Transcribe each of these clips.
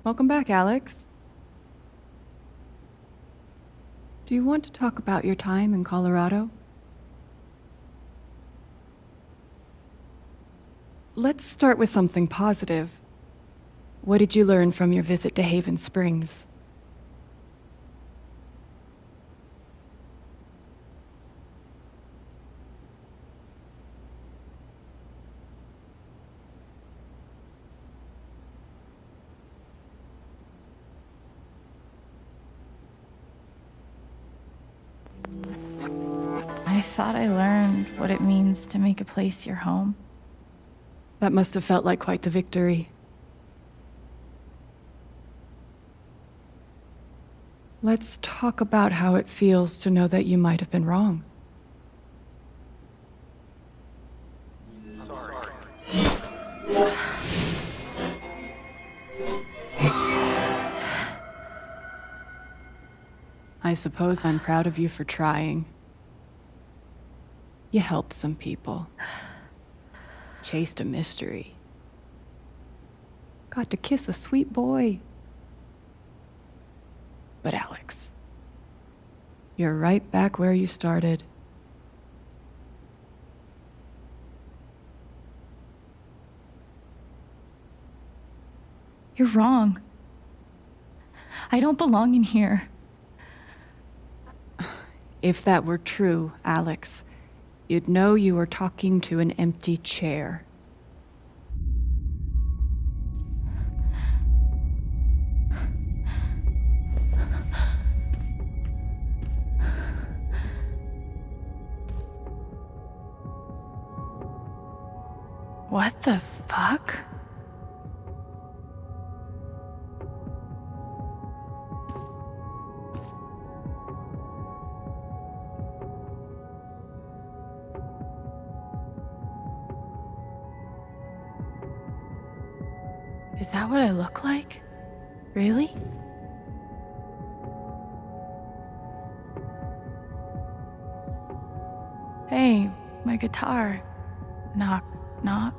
Welcome back, Alex. Do you want to talk about your time in Colorado? Let's start with something positive. What did you learn from your visit to Heyven-Springs? I thought I learned what it means to make a place your home. That must have felt like quite the victory. Let's talk about how it feels to know that you might have been wrong. I suppose I'm proud of you for trying. You helped some people. Chased a mystery. Got to kiss a sweet boy. But Alex, you're right back where you started. You're wrong. I don't belong in here. If that were true, Alex, you'd know you were talking to an empty chair. What the fuck? Is that what I look like? Really? Hey, my guitar. Knock, knock.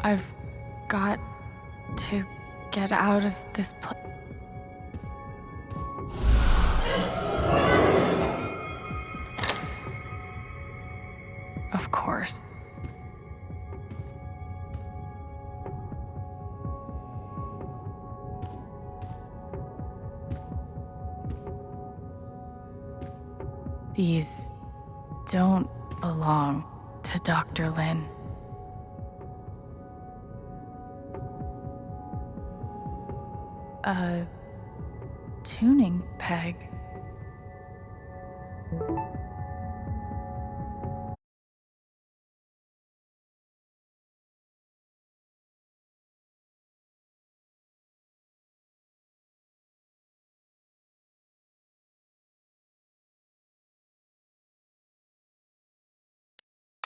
I've got to get out of this place. Of course. These don't belong to Dr. Lin. A tuning peg.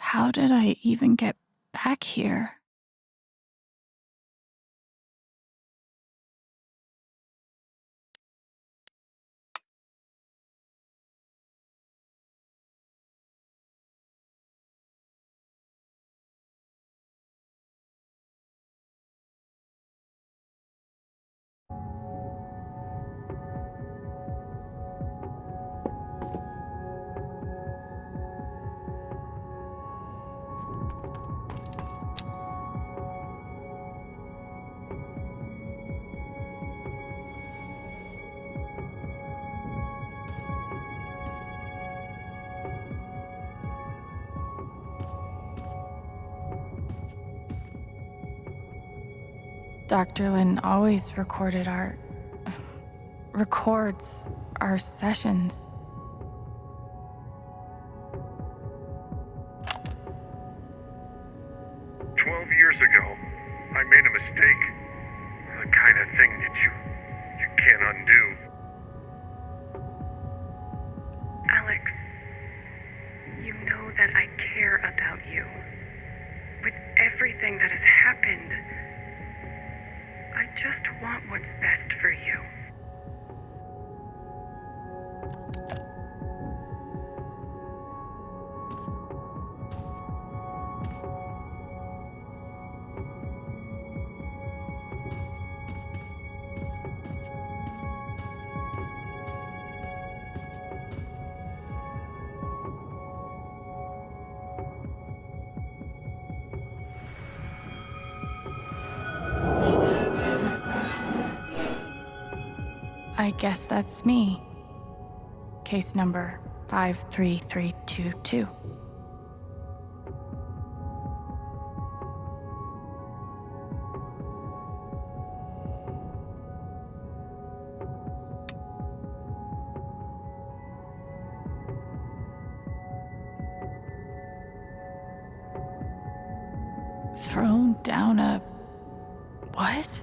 How did I even get back here? Dr. Lin always records our sessions. Years ago, I made a mistake. The kind of thing that you can't undo. Alex, you know that I care about you. With everything that has happened, I just want what's best for you. I guess that's me. Case number 53322. Thrown down a... what?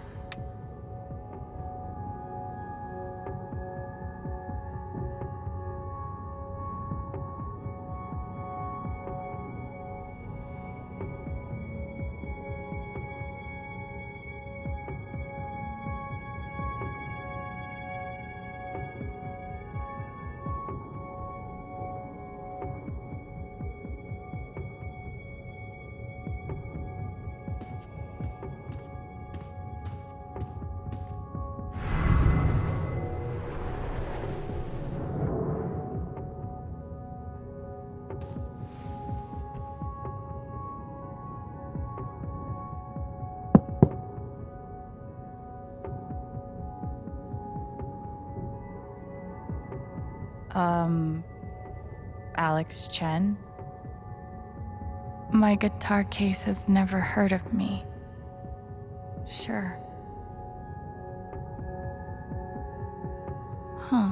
Alex Chen? My guitar case has never heard of me. Sure. Huh.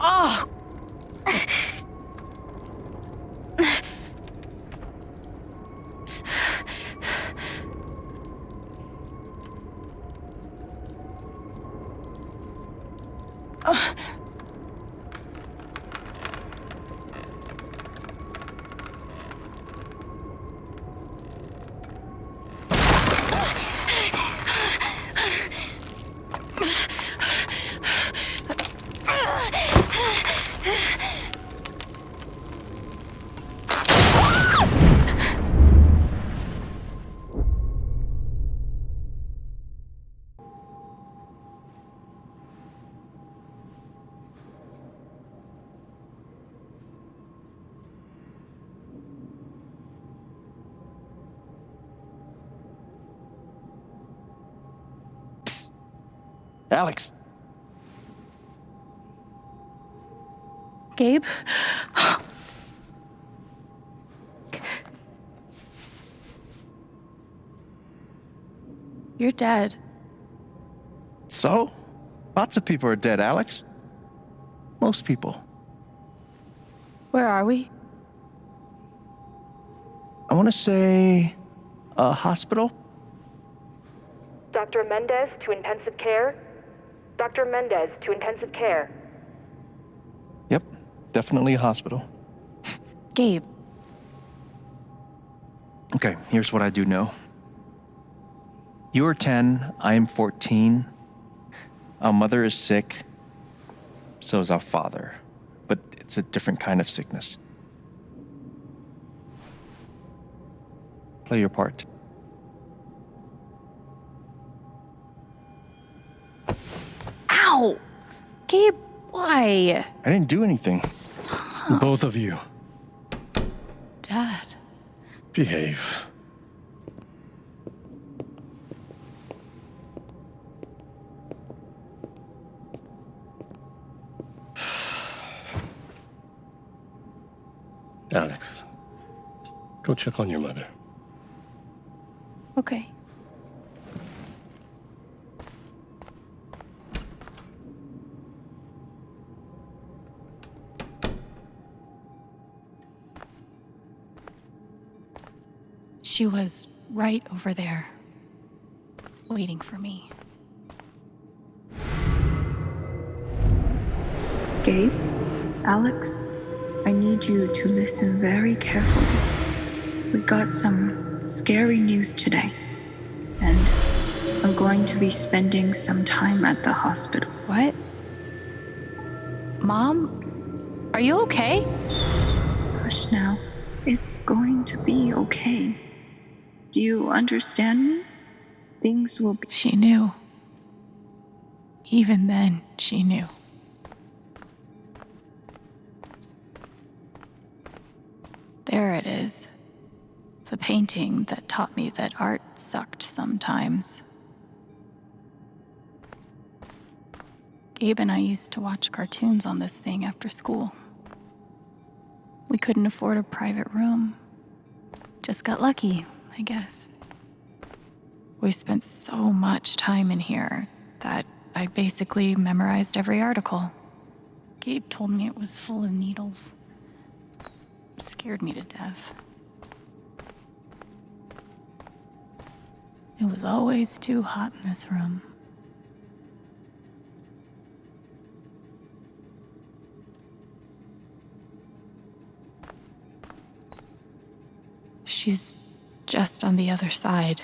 Oh! Alex! Gabe? You're dead. So? Lots of people are dead, Alex. Most people. Where are we? I want to say a hospital? Dr. Mendez to intensive care. Dr. Mendez to intensive care. Yep, definitely a hospital. Gabe, Okay, here's what I do know. You are 10, I am 14. Our mother is sick, so is our father. But it's a different kind of sickness. Play your part. ow! Gabe, why? I didn't do anything. Both of you, Dad. behave. Alex, go check on your mother. Okay. She was right over there, waiting for me. Gabe, Alex, I need you to listen very carefully. We got some scary news today, and I'm going to be spending some time at the hospital. What? Mom? Are you okay? Hush now. It's going to be okay. Do you understand me? Things will be. She knew. Even then, she knew. There it is. The painting that taught me that art sucked sometimes. Gabe and I used to watch cartoons on this thing after school. We couldn't afford a private room. Just got lucky, I guess. We spent so much time in here that I basically memorized every article. Gabe told me it was full of needles. Scared me to death. It was always too hot in this room. She's just on the other side.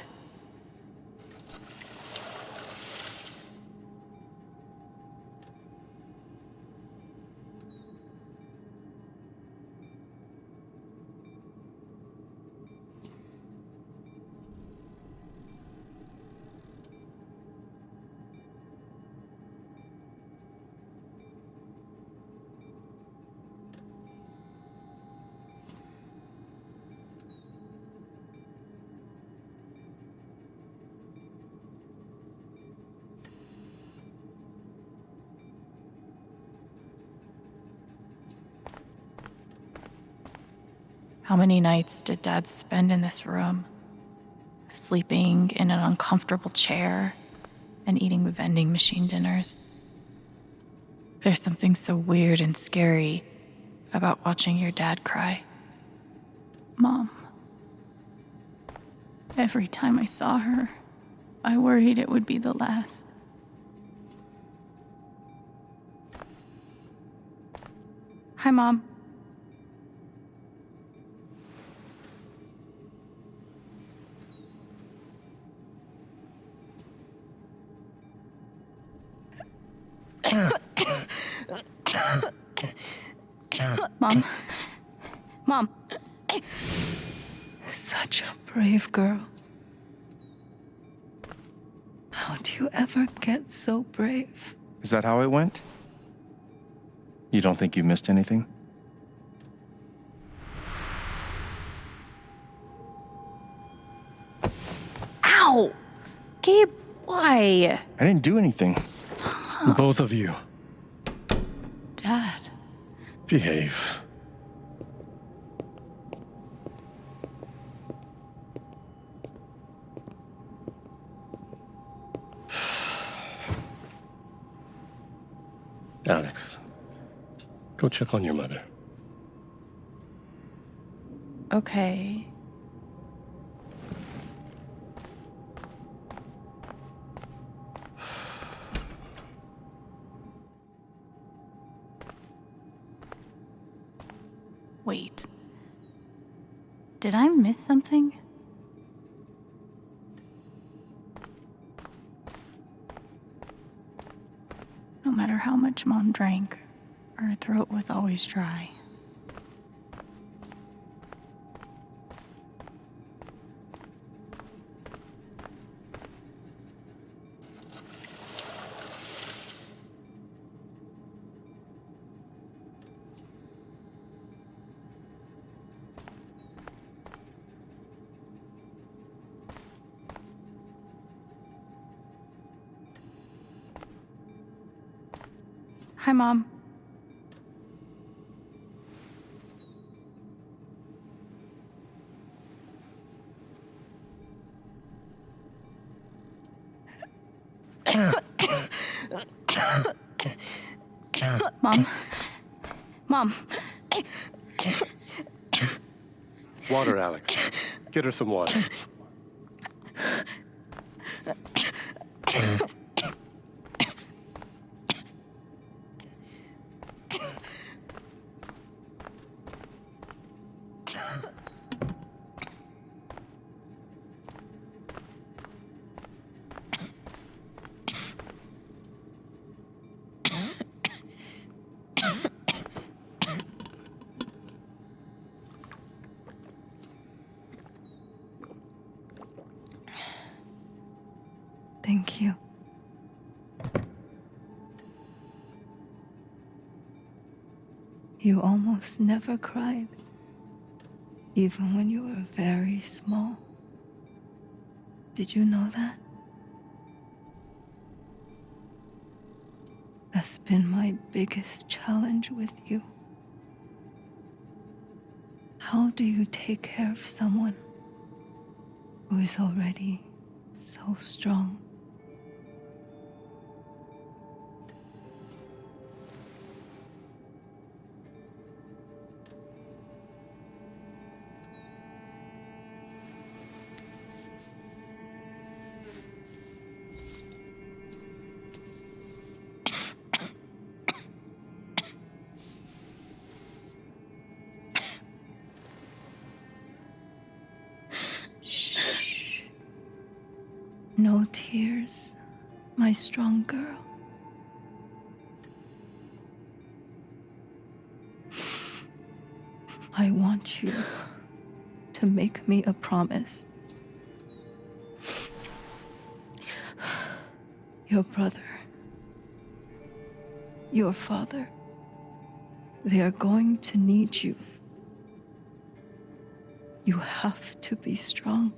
How many nights did Dad spend in this room? Sleeping in an uncomfortable chair and eating vending machine dinners. There's something so weird and scary about watching your dad cry. Mom. Every time I saw her, I worried it would be the last. Hi, Mom. Mom. Mom. Such a brave girl. How do you ever get so brave? Is that how it went? You don't think you missed anything? Ow! Gabe, why? I didn't do anything. Both of you, Dad. behave. Alex, go check on your mother. Okay. Wait. Did I miss something? No matter how much Mom drank, her throat was always dry. Hi, Mom. Mom. Mom. Water, Alex. Get her some water. Thank you. You almost never cried, even when you were very small. Did you know that? That's been my biggest challenge with you. How do you take care of someone who is already so strong? No tears, my strong girl. I want you to make me a promise. Your brother, your father, they are going to need you. You have to be strong.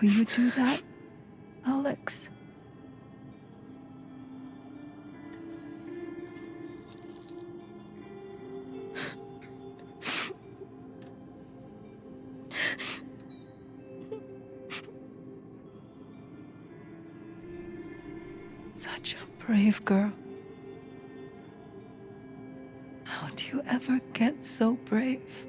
Will you do that, Alex? Such a brave girl. How do you ever get so brave?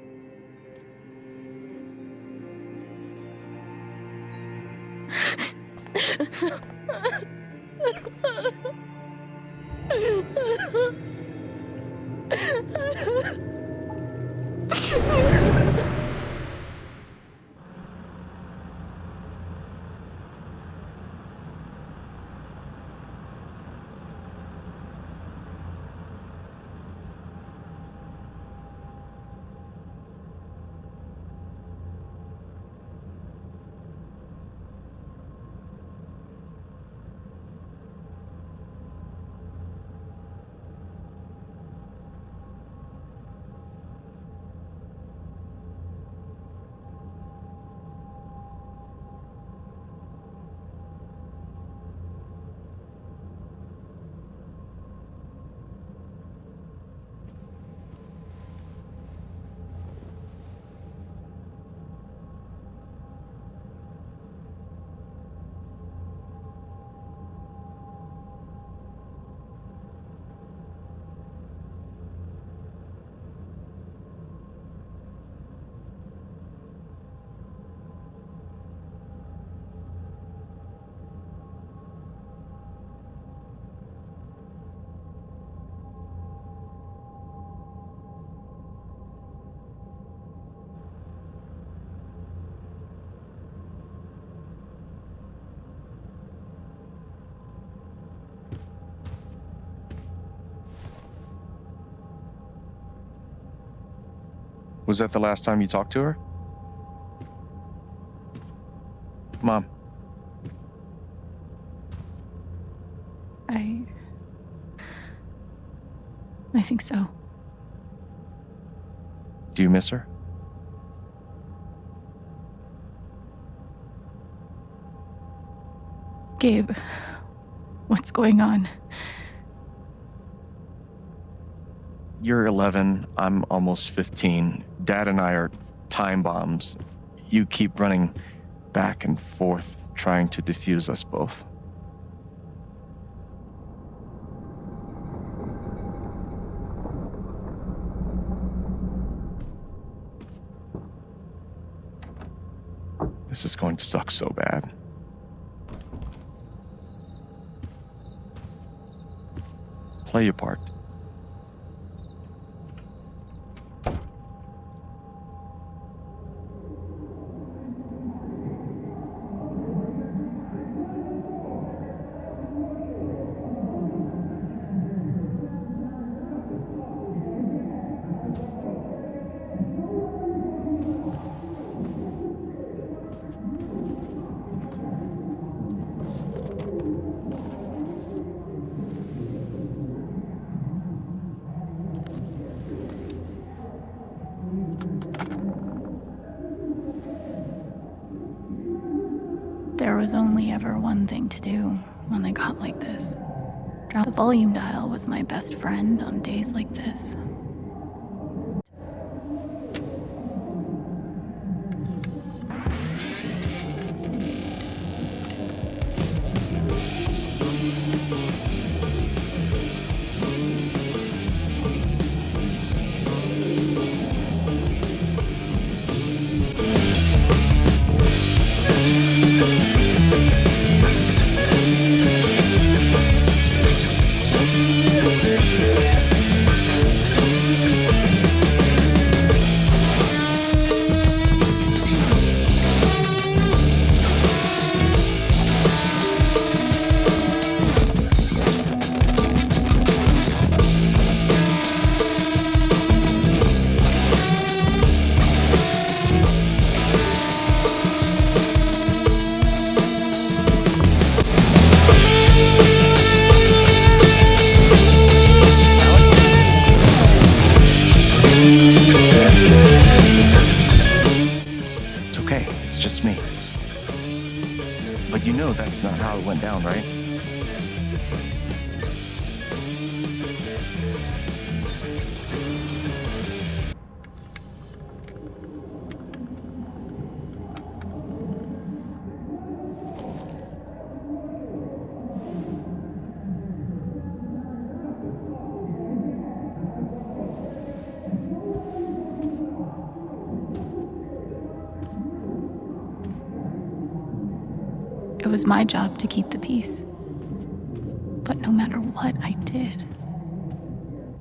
Was that the last time you talked to her? Mom. I think so. Do you miss her? Gabe, what's going on? You're 11, I'm almost 15. Dad and I are time bombs. You keep running back and forth, trying to defuse us both. This is going to suck so bad. Play your part. There was only ever one thing to do when they got like this. Drop the volume dial was my best friend on days like this. But you know that's not how it went down, right? It was my job to keep the peace. But no matter what I did,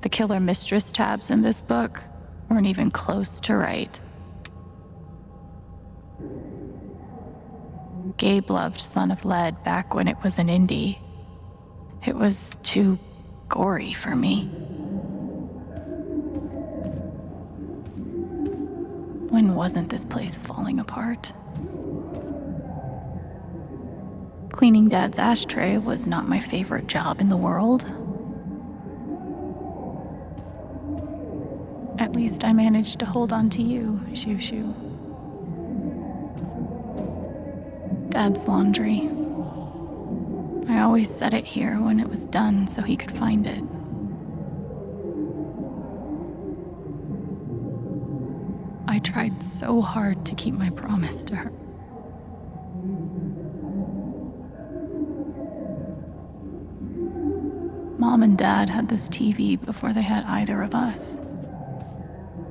the killer mistress tabs in this book weren't even close to right. Gabe loved Son of Lead back when it was an indie. It was too gory for me. When wasn't this place falling apart? Cleaning Dad's ashtray was not my favorite job in the world. At least I managed to hold on to you, Shoo Shoo. Dad's laundry. I always set it here when it was done so he could find it. I tried so hard to keep my promise to her. Mom and Dad had this TV before they had either of us.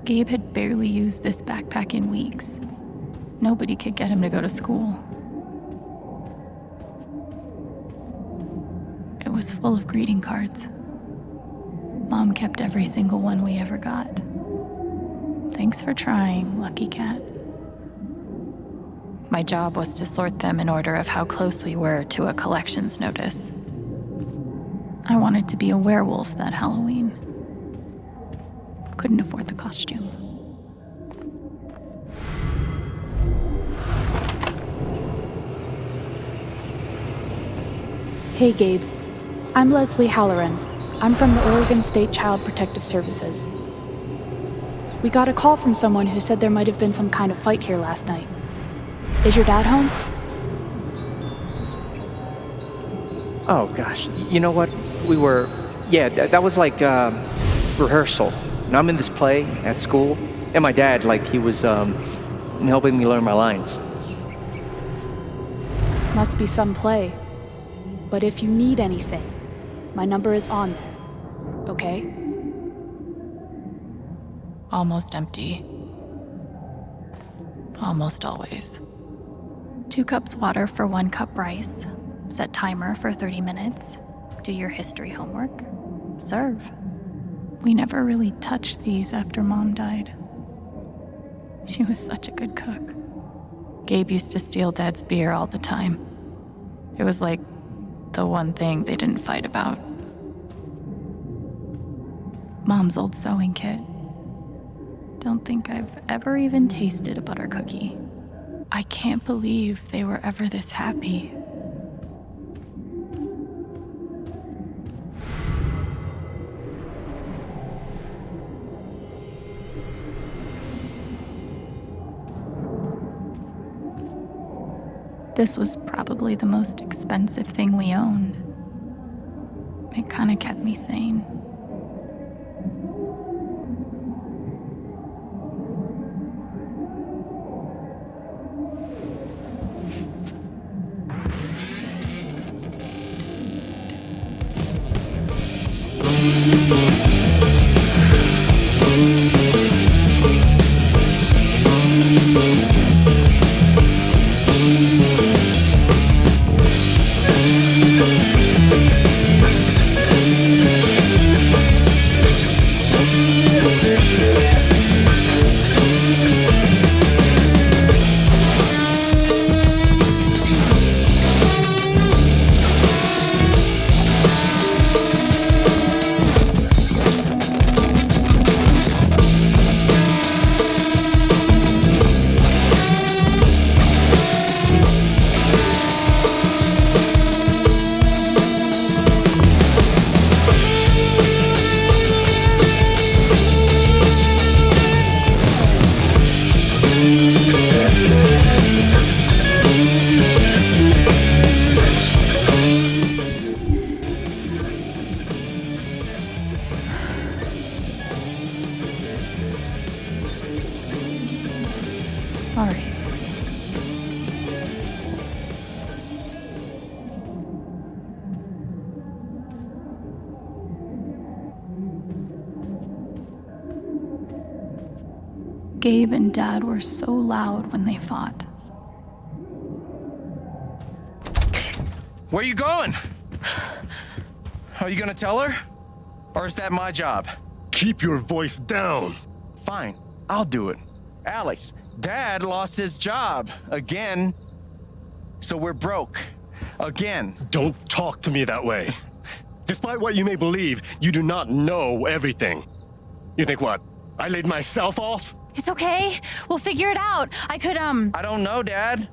Gabe had barely used this backpack in weeks. Nobody could get him to go to school. It was full of greeting cards. Mom kept every single one we ever got. Thanks for trying, lucky cat. My job was to sort them in order of how close we were to a collections notice. I wanted to be a werewolf that Halloween. Couldn't afford the costume. Hey, Gabe. I'm Leslie Halloran. I'm from the Oregon State Child Protective Services. We got a call from someone who said there might have been some kind of fight here last night. Is your dad home? Oh, gosh. You know what? That was like rehearsal. And I'm in this play at school, and my dad, he was helping me learn my lines. Must be some play. But if you need anything, my number is on there, okay? Almost empty. Almost always. 2 cups water for 1 cup rice. Set timer for 30 minutes. Do your history homework. Serve. We never really touched these after Mom died. She was such a good cook. Gabe used to steal Dad's beer all the time. It was like the one thing they didn't fight about. Mom's old sewing kit. Don't think I've ever even tasted a butter cookie. I can't believe they were ever this happy. This was probably the most expensive thing we owned. It kind of kept me sane. All right. Gabe and Dad were so loud when they fought. Where are you going? Are you gonna tell her? Or is that my job? Keep your voice down. Fine, I'll do it. Alex, Dad lost his job again. So we're broke. Again. Don't talk to me that way. Despite what you may believe, you do not know everything. You think what? I laid myself off? It's okay. We'll figure it out. I don't know, Dad.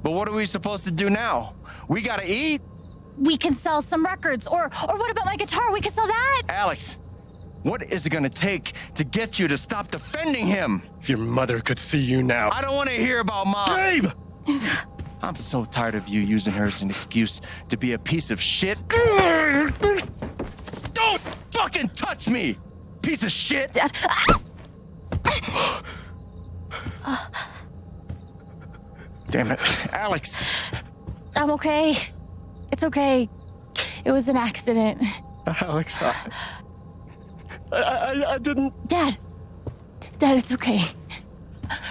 But what are we supposed to do now? We gotta eat. We can sell some records. Or what about my guitar? We can sell that. Alex, what is it gonna take to get you to stop defending him? If your mother could see you now. I don't want to hear about Mom. Gabe! I'm so tired of you using her as an excuse to be a piece of shit. Don't fucking touch me, piece of shit. Dad. Damn it, Alex. I'm okay. It's okay. It was an accident. Alex, I didn't... Dad, it's okay.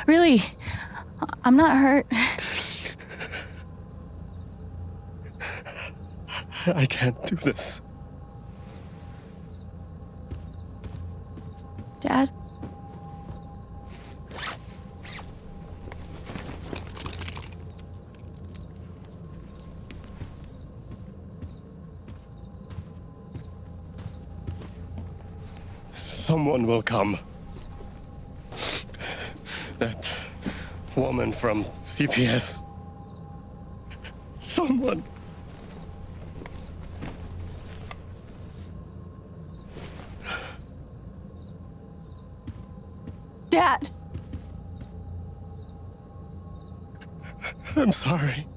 Really, I'm not hurt. I can't do this. Dad? Someone will come. That woman from CPS. Someone. Dad! I'm sorry.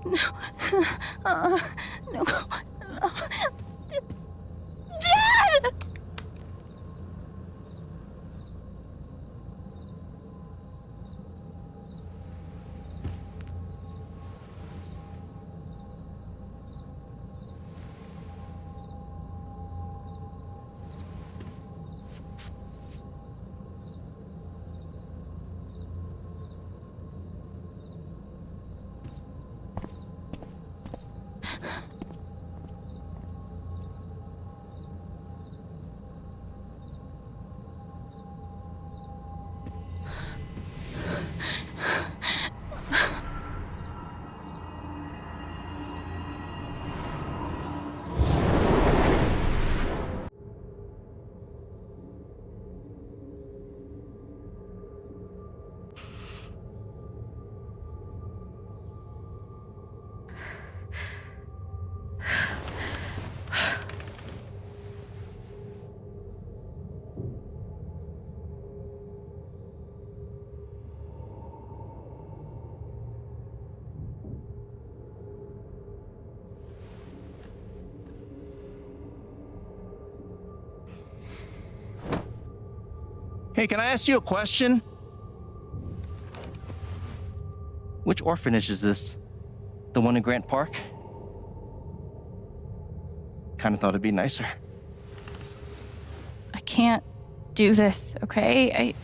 No. No. Dad! Hey, can I ask you a question? Which orphanage is this? The one in Grant Park? Kind of thought it'd be nicer. I can't do this, okay?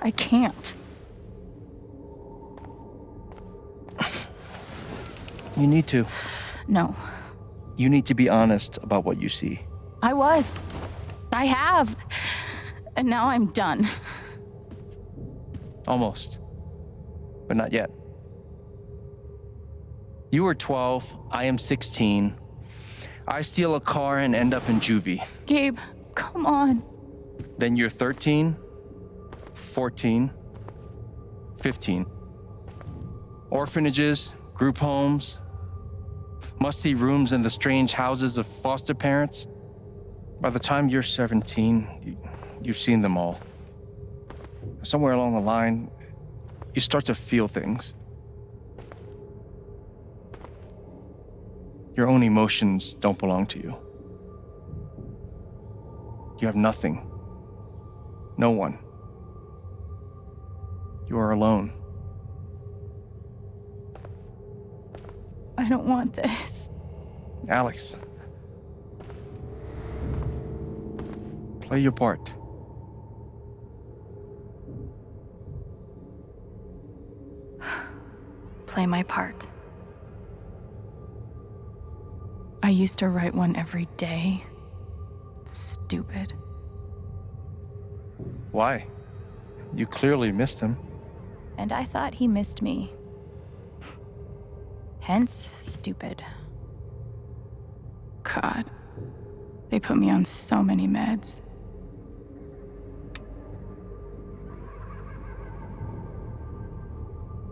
I can't. You need to. No. You need to be honest about what you see. I was. I have. And now I'm done. Almost. But not yet. You were 12, I am 16. I steal a car and end up in juvie. Gabe, come on. Then you're 13, 14, 15. Orphanages, group homes, musty rooms in the strange houses of foster parents. By the time you're 17, you've seen them all. Somewhere along the line, you start to feel things. Your own emotions don't belong to you. You have nothing. No one. You are alone. I don't want this. Alex. Play your part. Play my part. I used to write one every day. Stupid. Why? You clearly missed him. And I thought he missed me. Hence, stupid. God, they put me on so many meds.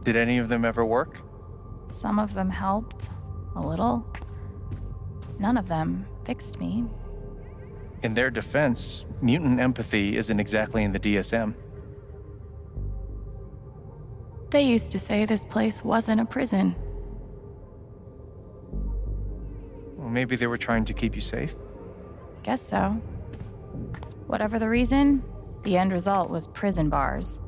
Did any of them ever work? Some of them helped, a little. None of them fixed me. In their defense, mutant empathy isn't exactly in the DSM. They used to say this place wasn't a prison. Well, maybe they were trying to keep you safe. Guess so. Whatever the reason, the end result was prison bars.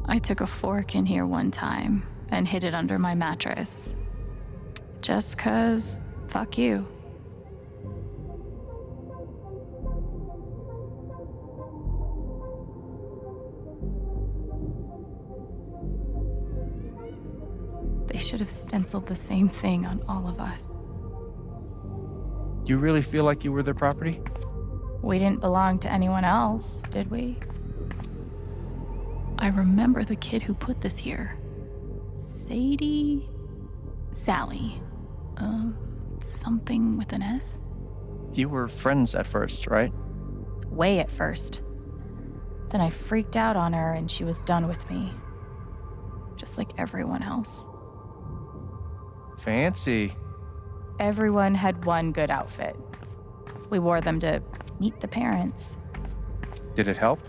I took a fork in here one time and hid it under my mattress. Just 'cause, fuck you. They should have stenciled the same thing on all of us. You really feel like you were their property? We didn't belong to anyone else, did we? I remember the kid who put this here. Sadie? Sally. Something with an S? You were friends at first, right? Way at first. Then I freaked out on her and she was done with me. Just like everyone else. Fancy. Everyone had one good outfit. We wore them to meet the parents. Did it help?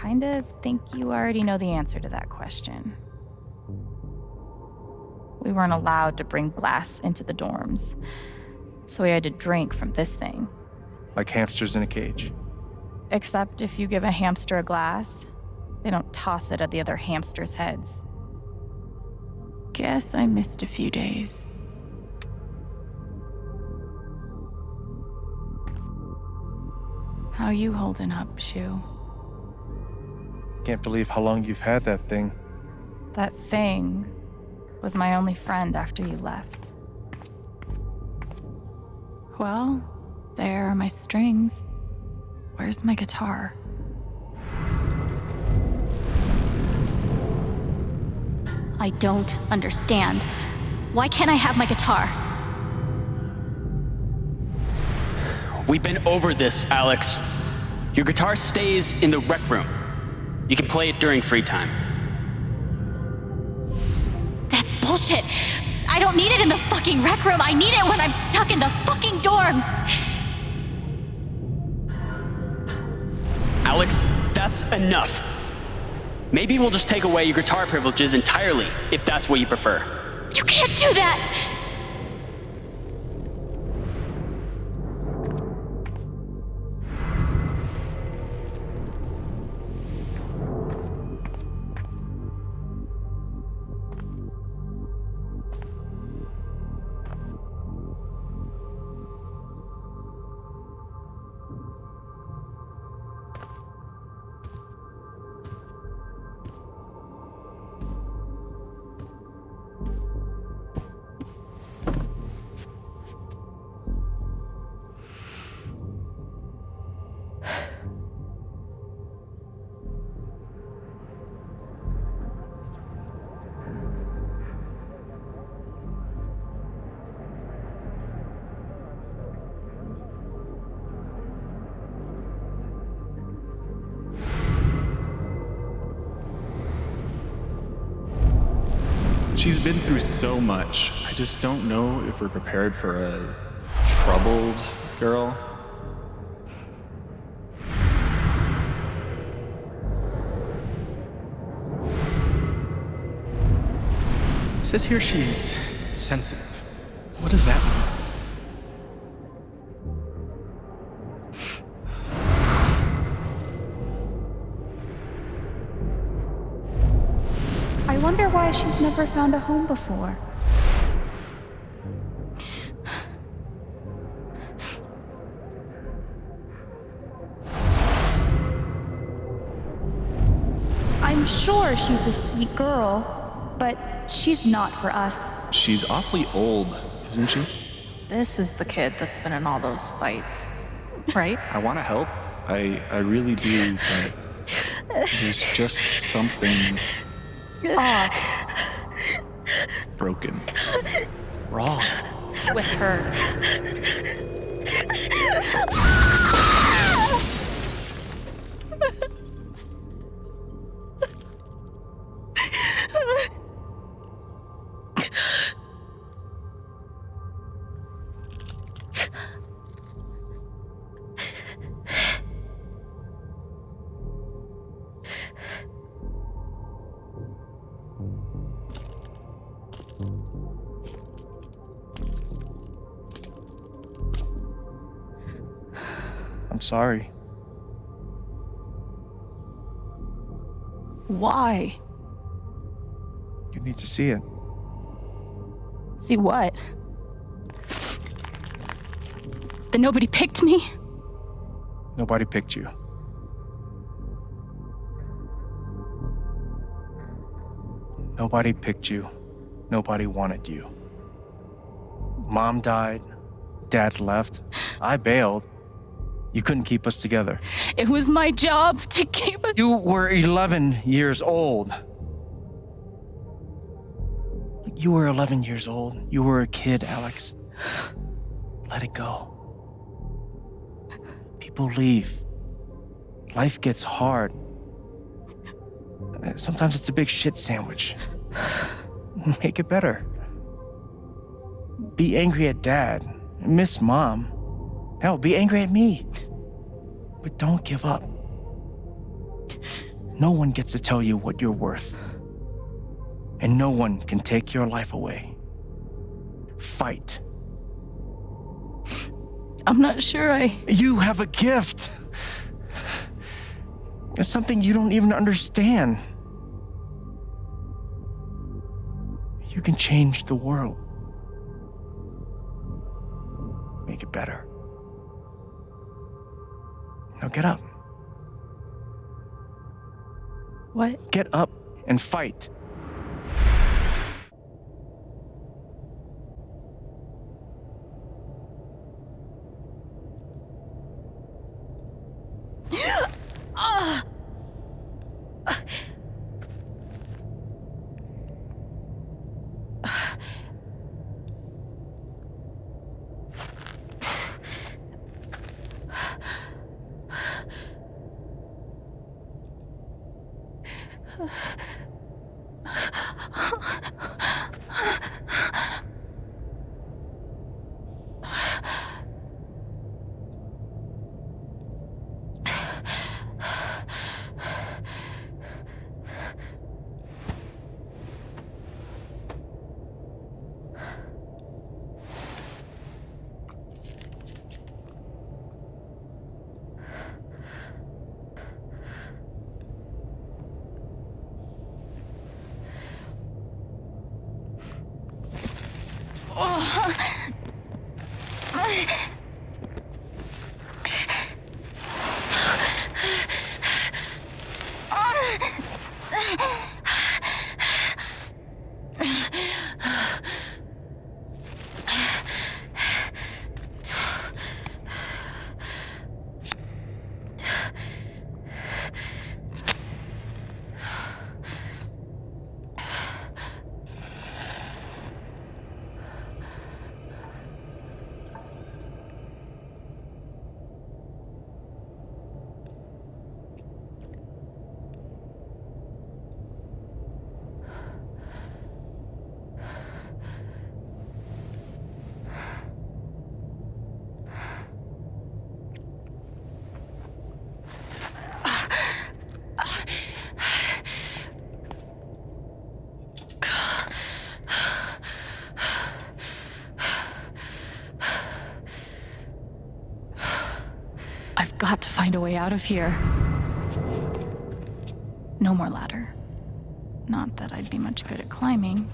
Kinda think you already know the answer to that question. We weren't allowed to bring glass into the dorms, so we had to drink from this thing. Like hamsters in a cage. Except if you give a hamster a glass, they don't toss it at the other hamsters' heads. Guess I missed a few days. How you holding up, Shu? Can't believe how long you've had that thing. That thing was my only friend after you left. Well, there are my strings. Where's my guitar? I don't understand. Why can't I have my guitar? We've been over this, Alex. Your guitar stays in the rec room. You can play it during free time. That's bullshit. I don't need it in the fucking rec room. I need it when I'm stuck in the fucking dorms. Alex, that's enough. Maybe we'll just take away your guitar privileges entirely, if that's what you prefer. You can't do that! She's been through so much. I just don't know if we're prepared for a troubled girl. It says here she's sensitive. What does that mean? I wonder why she's never found a home before. I'm sure she's a sweet girl, but she's not for us. She's awfully old, isn't she? This is the kid that's been in all those fights, right? I want to help. I really do, but there's just something Off. broken. Wrong. With her. I'm sorry. Why? You need to see it. See what? That nobody picked me? Nobody picked you. Nobody picked you. Nobody wanted you. Mom died. Dad left. I bailed. You couldn't keep us together. It was my job to keep us. You were 11 years old. You were 11 years old. You were a kid, Alex. Let it go. People leave. Life gets hard. Sometimes it's a big shit sandwich. Make it better. Be angry at Dad. Miss Mom. Hell, be angry at me. But don't give up. No one gets to tell you what you're worth. And no one can take your life away. Fight. I'm not sure You have a gift. It's something you don't even understand. You can change the world. Make it better. Now get up. What? Get up and fight. I've got to find a way out of here. No more ladder. Not that I'd be much good at climbing.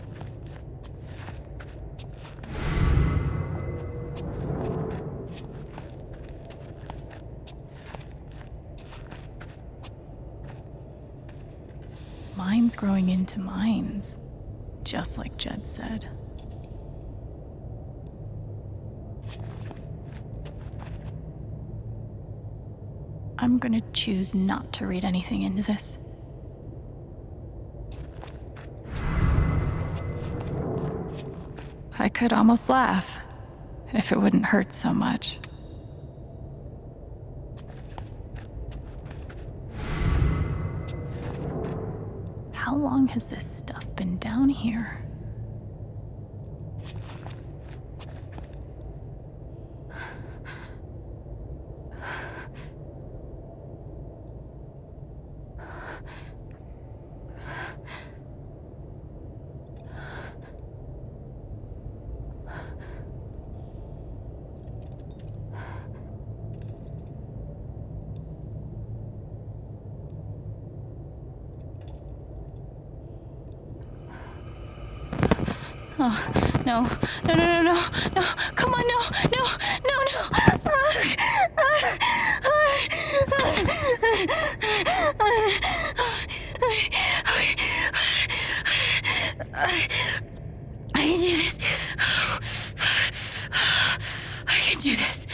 Mines growing into mines, just like Jed said. I'm gonna choose not to read anything into this. I could almost laugh if it wouldn't hurt so much. How long has this stuff been down here? Oh, no, no, no, no, no, no, come on, no, no, no, no. I can do this. I can do this.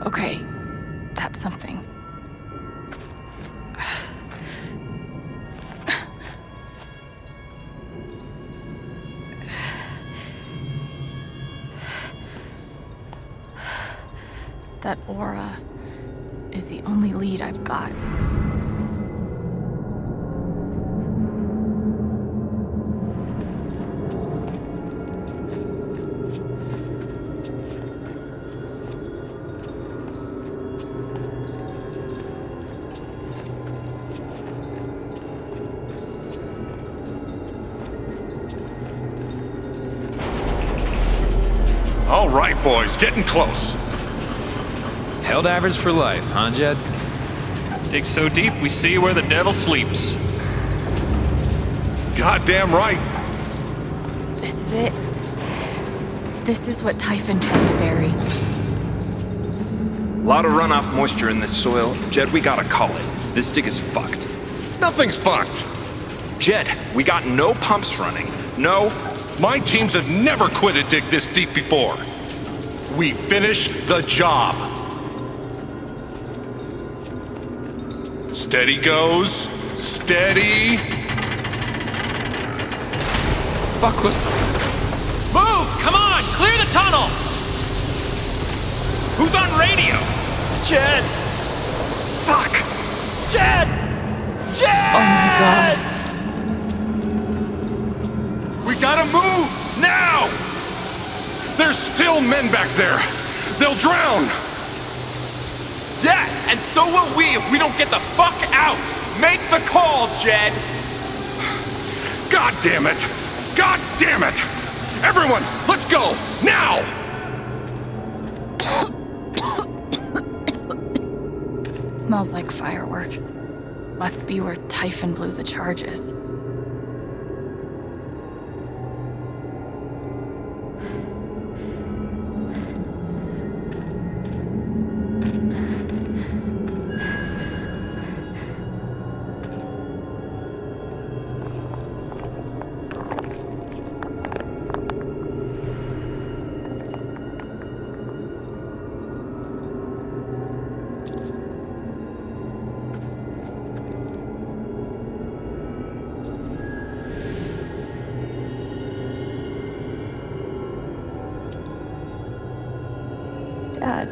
Okay, that's something. That aura is the only lead I've got. All right, boys, getting close. Held average for life, huh, Jed? Dig so deep, we see where the devil sleeps. Goddamn right. This is it. This is what Typhon tried to bury. A lot of runoff moisture in this soil. Jed, we gotta call it. This dig is fucked. Nothing's fucked. Jed, we got no pumps running. No. My teams have never quit a dig this deep before. We finish the job. Steady goes. Steady. Fuckless. Move! Come on! Clear the tunnel! Who's on radio? Jed! Fuck! Jed! Jed! Oh my god. We gotta move! Now! There's still men back there. They'll drown. Yeah, and so will we if we don't get the fuck out! Make the call, Jed! God damn it! God damn it! Everyone, let's go! Now! Smells like fireworks. Must be where Typhon blew the charges. Dad.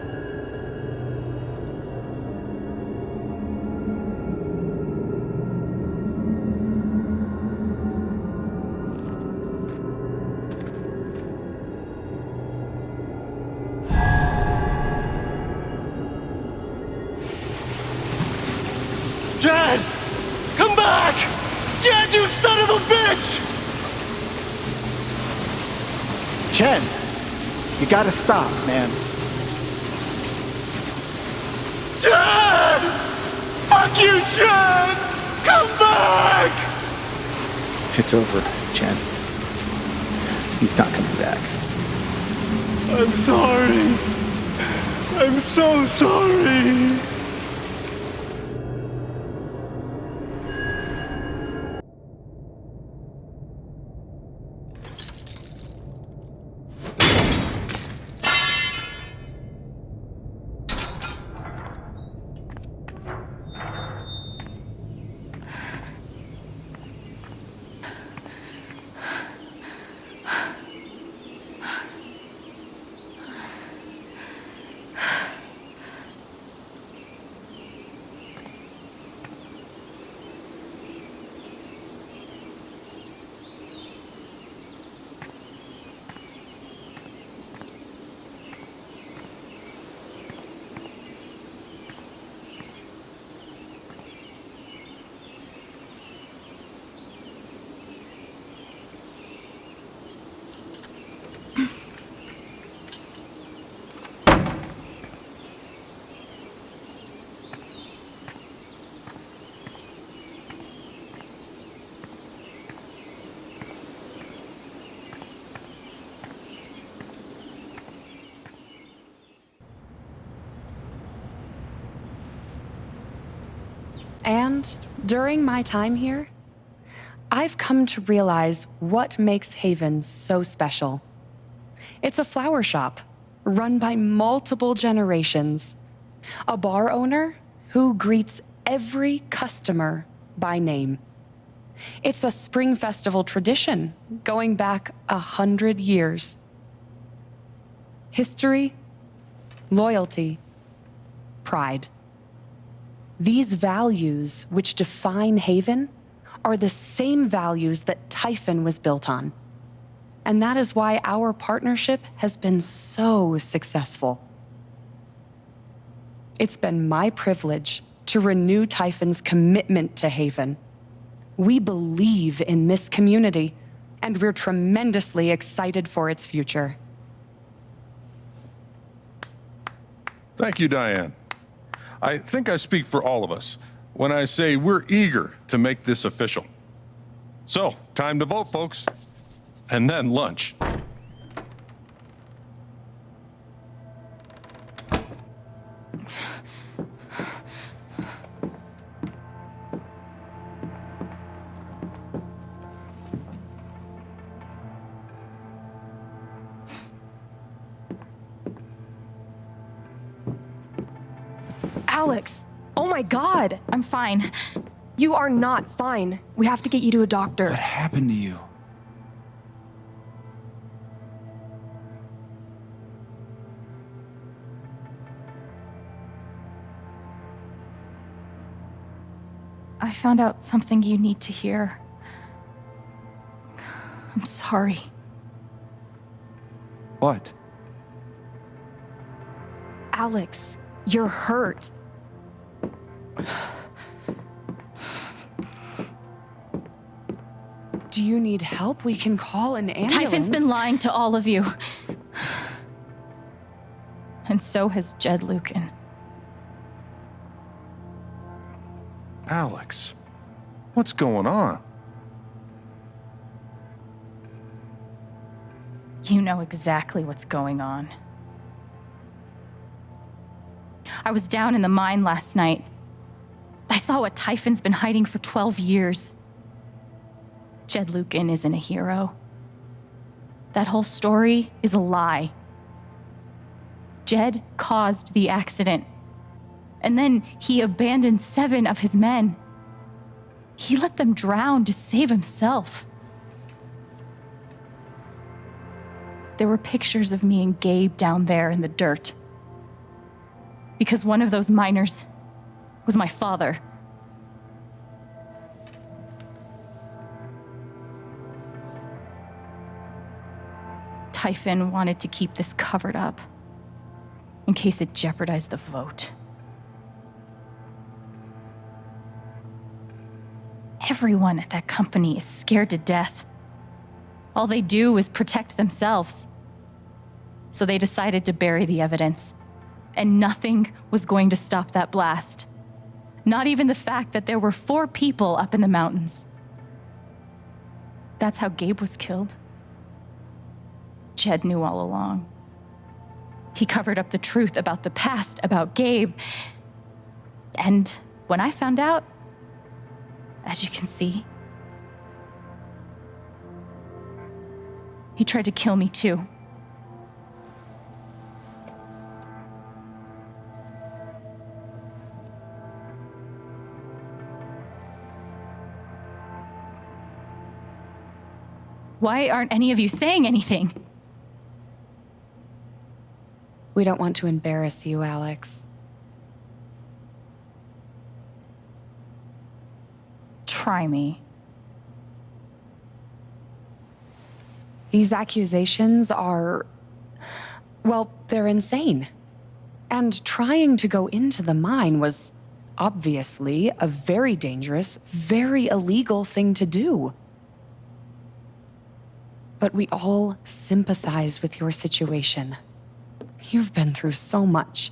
Jed! Come back! Jed, you son of a bitch! Chen, you gotta stop, man. Jed! Fuck you, Jed! Come back! It's over, Chen. He's not coming back. I'm sorry. I'm so sorry. And during my time here, I've come to realize what makes Haven so special. It's a flower shop run by multiple generations, a bar owner who greets every customer by name. It's a spring festival tradition going back 100 years. History, loyalty, pride. These values which define Haven are the same values that Typhon was built on. And that is why our partnership has been so successful. It's been my privilege to renew Typhon's commitment to Haven. We believe in this community, and we're tremendously excited for its future. Thank you, Diane. I think I speak for all of us when I say we're eager to make this official. So, time to vote, folks. And then lunch. Alex! Oh my god! I'm fine. You are not fine. We have to get you to a doctor. What happened to you? I found out something you need to hear. I'm sorry. What? Alex, you're hurt. Do you need help? We can call an ambulance. Typhon's been lying to all of you. And so has Jed Lucan. Alex, what's going on? You know exactly what's going on. I was down in the mine last night. I saw what Typhon's been hiding for 12 years. Jed Lucan isn't a hero. That whole story is a lie. Jed caused the accident. And then he abandoned 7 of his men. He let them drown to save himself. There were pictures of me and Gabe down there in the dirt. Because one of those miners was my father. Typhon wanted to keep this covered up in case it jeopardized the vote. Everyone at that company is scared to death. All they do is protect themselves. So they decided to bury the evidence. And nothing was going to stop that blast. Not even the fact that there were 4 people up in the mountains. That's how Gabe was killed. Jed knew all along. He covered up the truth about the past, about Gabe. And when I found out, as you can see, he tried to kill me too. Why aren't any of you saying anything? We don't want to embarrass you, Alex. Try me. These accusations are, well, they're insane. And trying to go into the mine was obviously a very dangerous, very illegal thing to do. But we all sympathize with your situation. You've been through so much.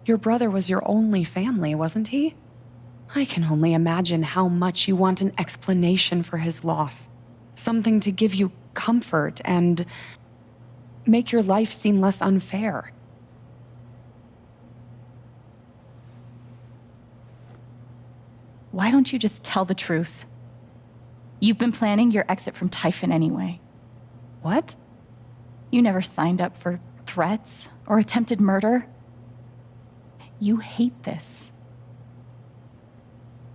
Your brother was your only family, wasn't he? I can only imagine how much you want an explanation for his loss. Something to give you comfort and make your life seem less unfair. Why don't you just tell the truth? You've been planning your exit from Typhon anyway. What? You never signed up for threats or attempted murder. You hate this.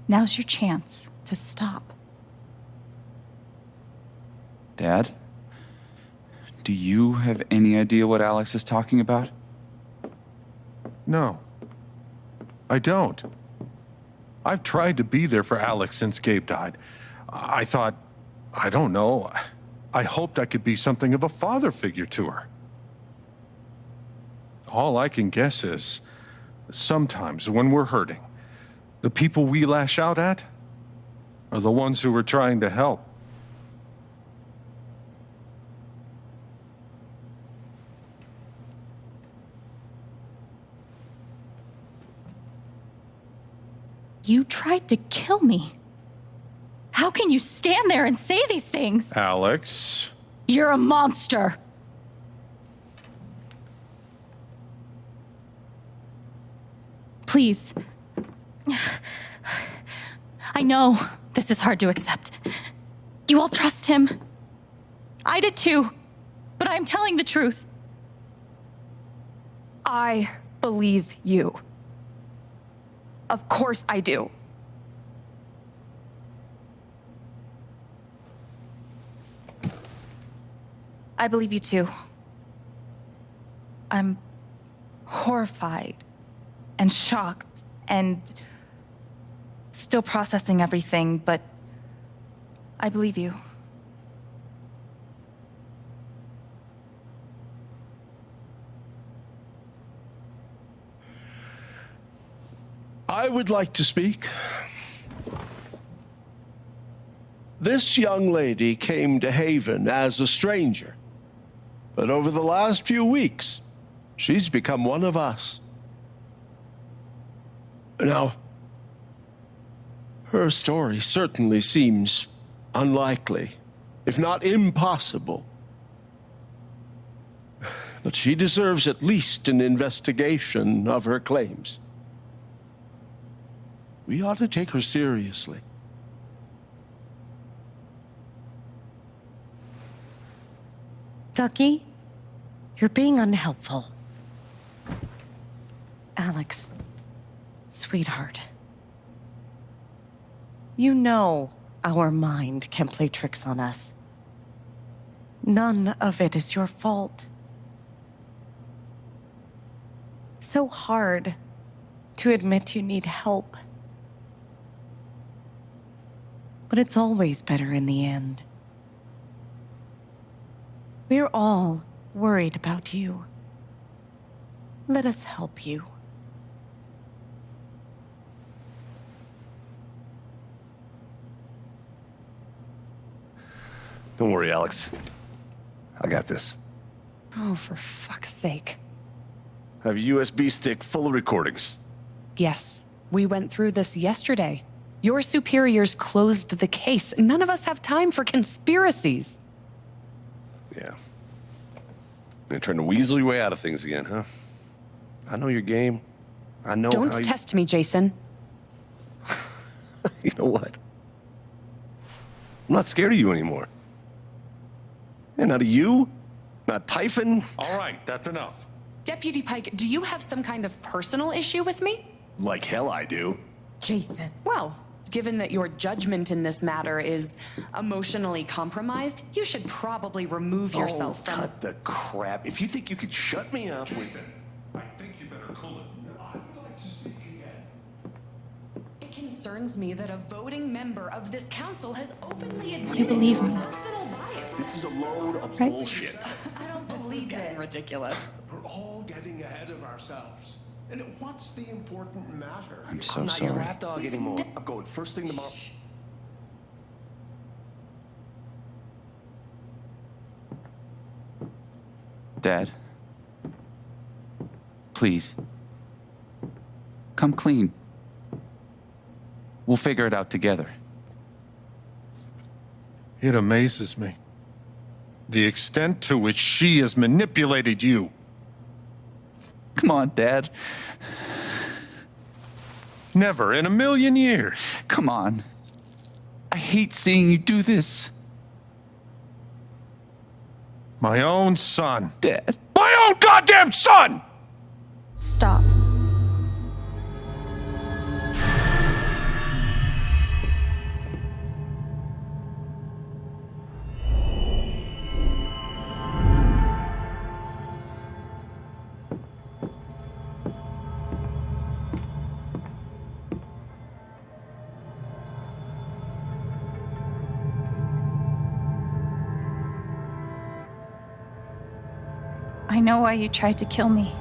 Now's your chance to stop. Dad? Do you have any idea what Alex is talking about? No. I don't. I've tried to be there for Alex since Gabe died. I thought, I don't know, I hoped I could be something of a father figure to her. All I can guess is, sometimes when we're hurting, the people we lash out at are the ones who we're trying to help. You tried to kill me. How can you stand there and say these things? Alex. You're a monster. Please. I know this is hard to accept. You all trust him. I did too, but I'm telling the truth. I believe you. Of course I do. I believe you too. I'm horrified and shocked and still processing everything, but I believe you. I would like to speak. This young lady came to Haven as a stranger, but over the last few weeks, she's become one of us. Now, her story certainly seems unlikely, if not impossible. But she deserves at least an investigation of her claims. We ought to take her seriously. Ducky, you're being unhelpful. Alex, sweetheart. You know our mind can play tricks on us. None of it is your fault. It's so hard to admit you need help. But it's always better in the end. We're all worried about you. Let us help you. Don't worry, Alex. I got this. Oh, for fuck's sake. I have a USB stick full of recordings. Yes, we went through this yesterday. Your superiors closed the case. None of us have time for conspiracies. Yeah. You're trying to weasel your way out of things again, huh? I know your game. I know Don't test me, Jason. You know what? I'm not scared of you anymore. And not of you, not Typhon. All right, that's enough. Deputy Pike, do you have some kind of personal issue with me? Like hell I do. Jason. Well, given that your judgment in this matter is emotionally compromised, you should probably remove yourself from— cut the crap. If you think you could shut me up with— I think you better cool it. I would like to speak again. It concerns me that a voting member of this council has openly admitted You believe me. personal bias. This is a load of Right. bullshit. I don't believe it. Ridiculous. We're all getting ahead of ourselves. And what's the important matter? I'm not your rat dog anymore. I'm going first thing tomorrow. Dad. Please. Come clean. We'll figure it out together. It amazes me. The extent to which she has manipulated you. Come on, Dad. Never in a million years. Come on. I hate seeing you do this. My own son. Dad. My own goddamn son! Stop. know why you tried to kill me.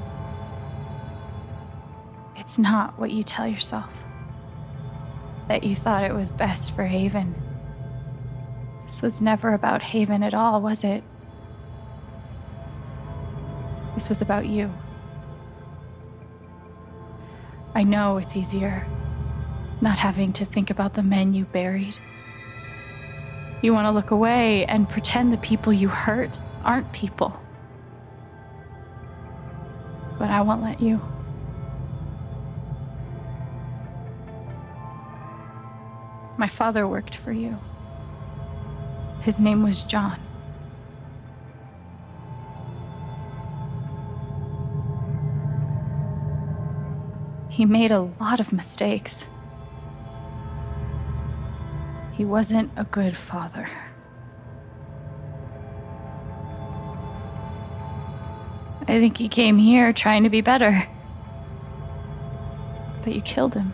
It's not what you tell yourself. That you thought it was best for Haven. This was never about Haven at all, was it? This was about you. I know it's easier not having to think about the men you buried. You want to look away and pretend the people you hurt aren't people. But I won't let you. My father worked for you. His name was John. He made a lot of mistakes. He wasn't a good father. I think he came here trying to be better. But you killed him.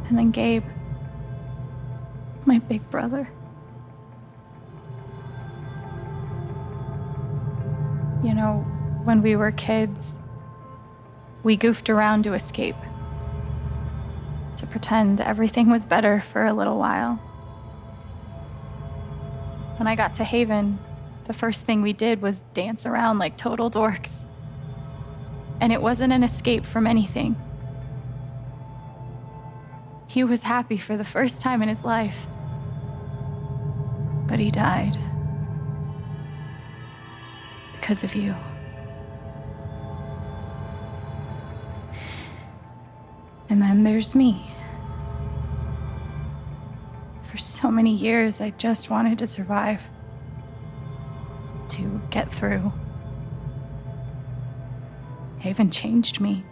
And then Gabe, my big brother. You know, when we were kids, we goofed around to escape, to pretend everything was better for a little while. When I got to Haven, the first thing we did was dance around like total dorks. And it wasn't an escape from anything. He was happy for the first time in his life. But he died. Because of you. And then there's me. For so many years, I just wanted to survive. To get through. Haven changed me.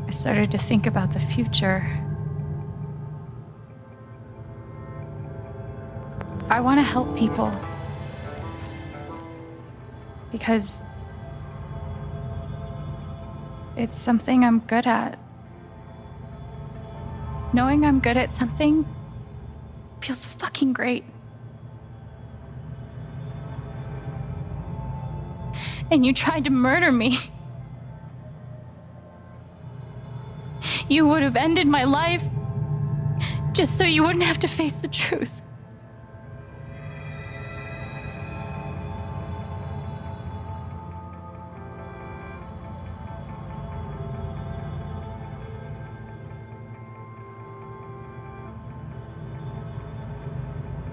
I started to think about the future. I want to help people. Because it's something I'm good at. Knowing I'm good at something feels fucking great. And you tried to murder me. You would have ended my life just so you wouldn't have to face the truth.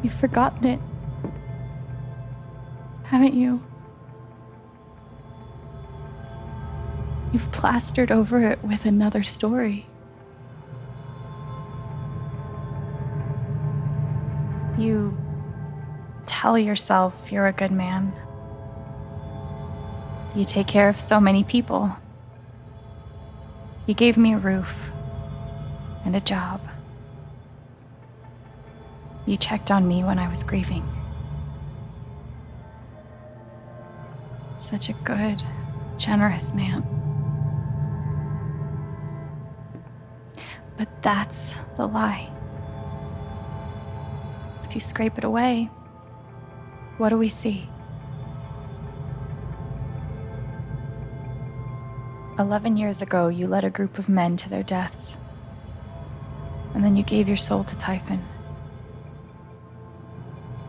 You've forgotten it, haven't you? You've plastered over it with another story. You tell yourself you're a good man. You take care of so many people. You gave me a roof and a job. You checked on me when I was grieving. Such a good, generous man. But that's the lie. If you scrape it away, what do we see? 11 years ago, you led a group of men to their deaths. And then you gave your soul to Typhon.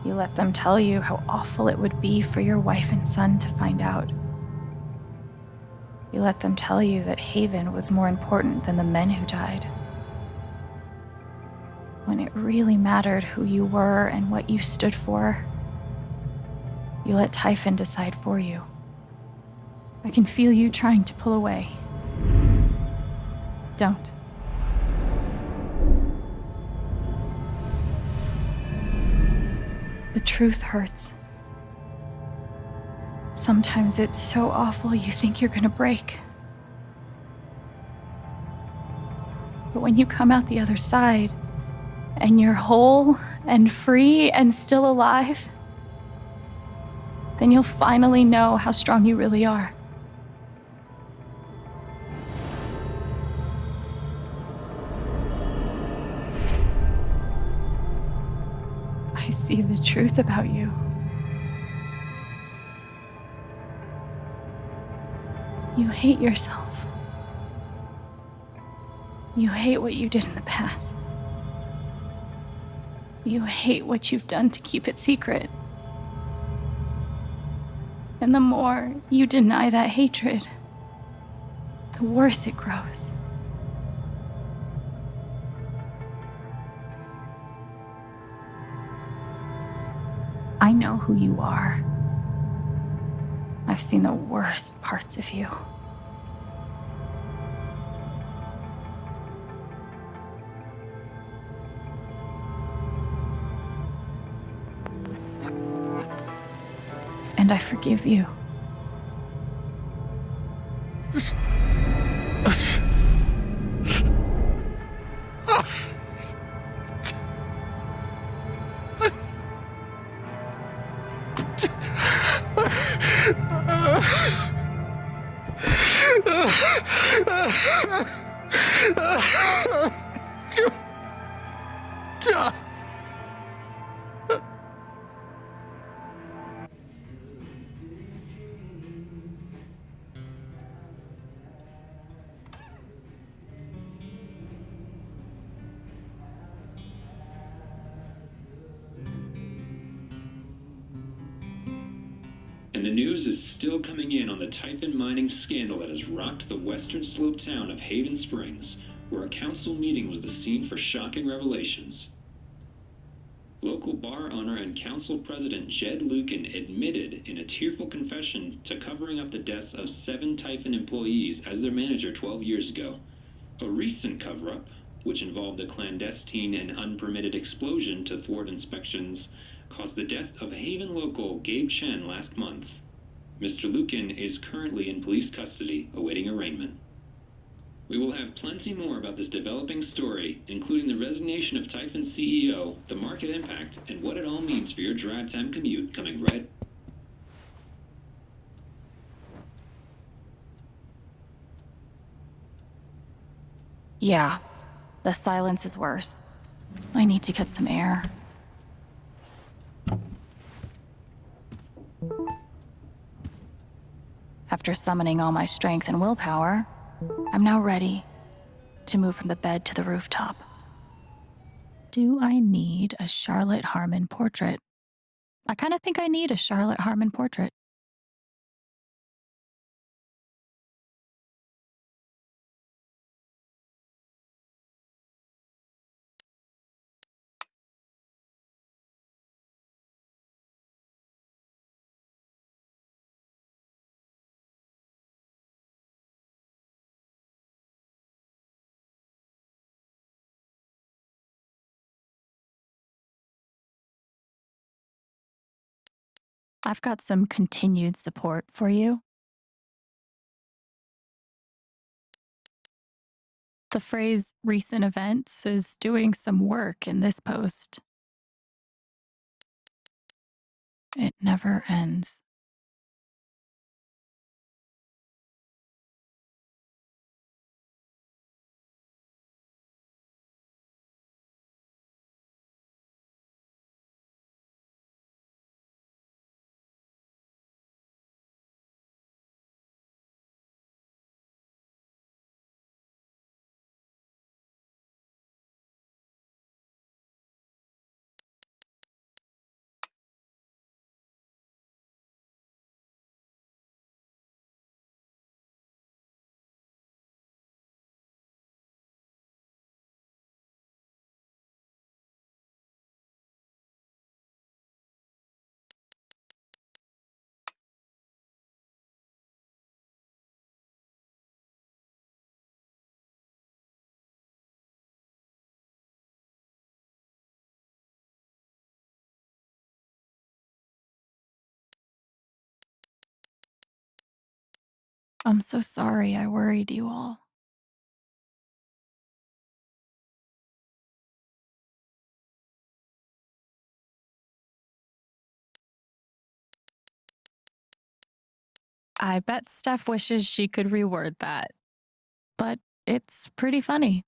You let them tell you how awful it would be for your wife and son to find out. You let them tell you that Haven was more important than the men who died. When it really mattered who you were and what you stood for, you let Typhon decide for you. I can feel you trying to pull away. Don't. The truth hurts. Sometimes it's so awful you think you're gonna break. But when you come out the other side, and you're whole and free and still alive, then you'll finally know how strong you really are. I see the truth about you. You hate yourself. You hate what you did in the past. You hate what you've done to keep it secret. And the more you deny that hatred, the worse it grows. I know who you are. I've seen the worst parts of you. And I forgive you. And the news is still coming in on the Typhon mining scandal that has rocked the western slope town of Heyven-Springs, where a council meeting was the scene for shocking revelations. Local bar owner and council president Jed Lucan admitted in a tearful confession to covering up the deaths of 7 Typhon employees as their manager 12 years ago. A recent cover-up, which involved a clandestine and unpermitted explosion to thwart inspections, caused the death of Haven local Gabe Chen last month. Mr. Lucan is currently in police custody, awaiting arraignment. We will have plenty more about this developing story, including the resignation of Typhon CEO, the market impact, and what it all means for your drive time commute coming right. Yeah, the silence is worse. I need to get some air. After summoning all my strength and willpower, I'm now ready to move from the bed to the rooftop. Do I need a Charlotte Harmon portrait? I kind of think I need a Charlotte Harmon portrait. I've got some continued support for you. The phrase recent events is doing some work in this post. It never ends. I'm so sorry I worried you all. I bet Steph wishes she could reword that. But it's pretty funny.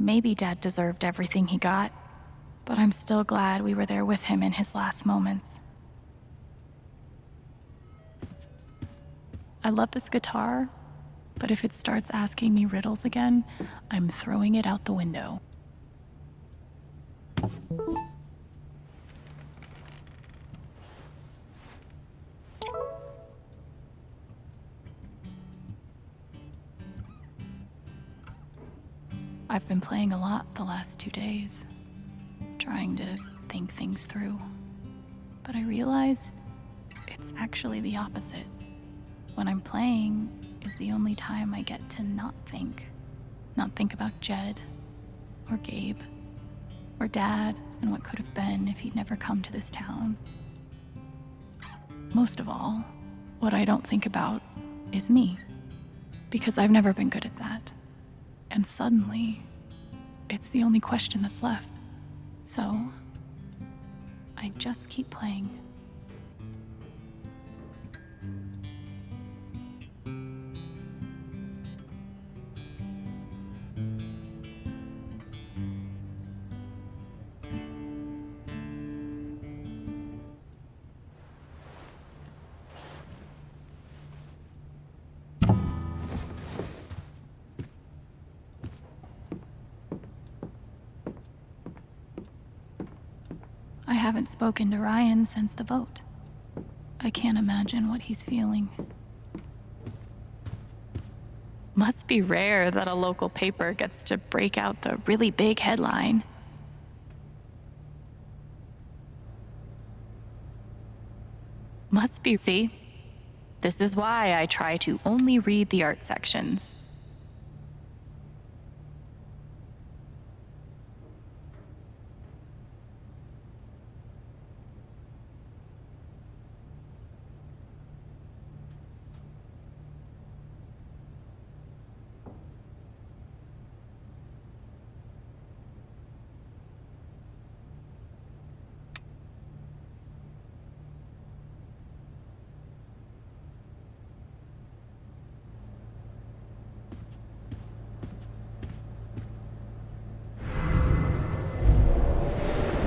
Maybe Dad deserved everything he got, but I'm still glad we were there with him in his last moments. I love this guitar, but if it starts asking me riddles again, I'm throwing it out the window. I've been playing a lot the last 2 days, trying to think things through. But I realized it's actually the opposite. When I'm playing is the only time I get to not think. Not think about Jed, or Gabe, or Dad, and what could have been if he'd never come to this town. Most of all, what I don't think about is me, because I've never been good at that. And suddenly, it's the only question that's left. So, I just keep playing. I haven't spoken to Ryan since the vote. I can't imagine what he's feeling. Must be rare that a local paper gets to break out the really big headline. Must be, see? This is why I try to only read the art sections.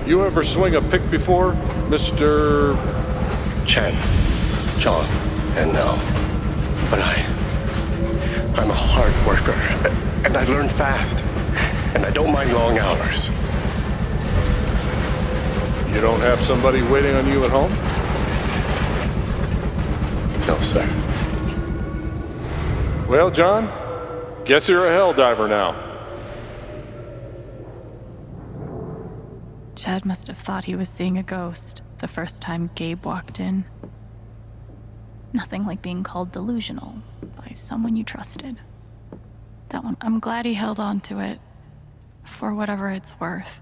You ever swing a pick before, Mr. Chen, John, and now. But I'm a hard worker, and I learn fast, and I don't mind long hours. You don't have somebody waiting on you at home? No, sir. Well, John, guess you're a hell diver now. Chad must have thought he was seeing a ghost the first time Gabe walked in. Nothing like being called delusional by someone you trusted. That one, I'm glad he held on to it, for whatever it's worth.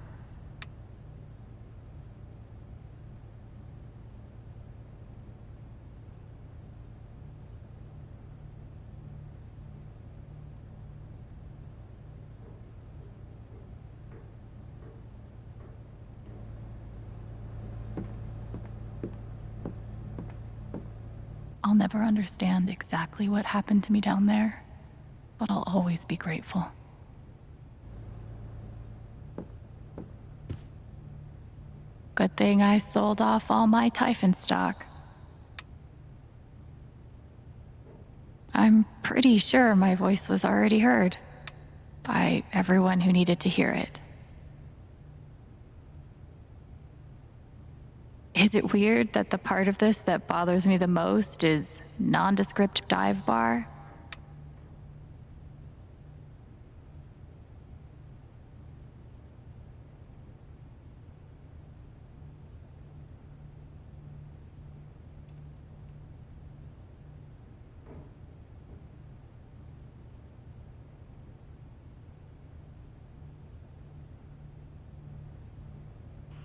I'll never understand exactly what happened to me down there, but I'll always be grateful. Good thing I sold off all my Typhon stock. I'm pretty sure my voice was already heard by everyone who needed to hear it. Is it weird that the part of this that bothers me the most is nondescript dive bar?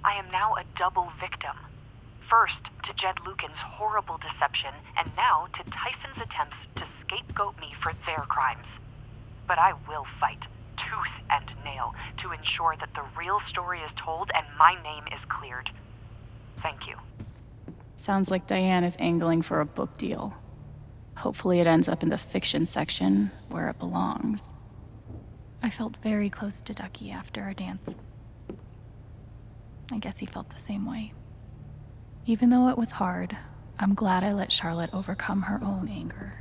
I am now a double victim. First, to Jed Lucan's horrible deception, and now to Typhon's attempts to scapegoat me for their crimes. But I will fight, tooth and nail, to ensure that the real story is told and my name is cleared. Thank you. Sounds like Diane is angling for a book deal. Hopefully it ends up in the fiction section, where it belongs. I felt very close to Ducky after our dance. I guess he felt the same way. Even though it was hard, I'm glad I let Charlotte overcome her own anger.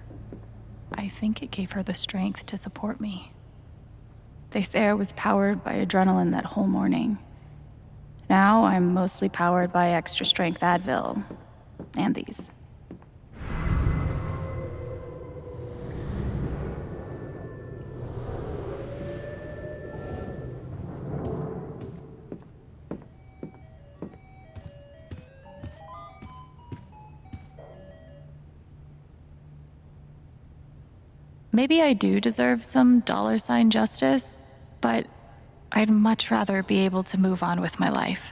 I think it gave her the strength to support me. They say I was powered by adrenaline that whole morning. Now I'm mostly powered by extra strength Advil and these. Maybe I do deserve some $ justice, but I'd much rather be able to move on with my life.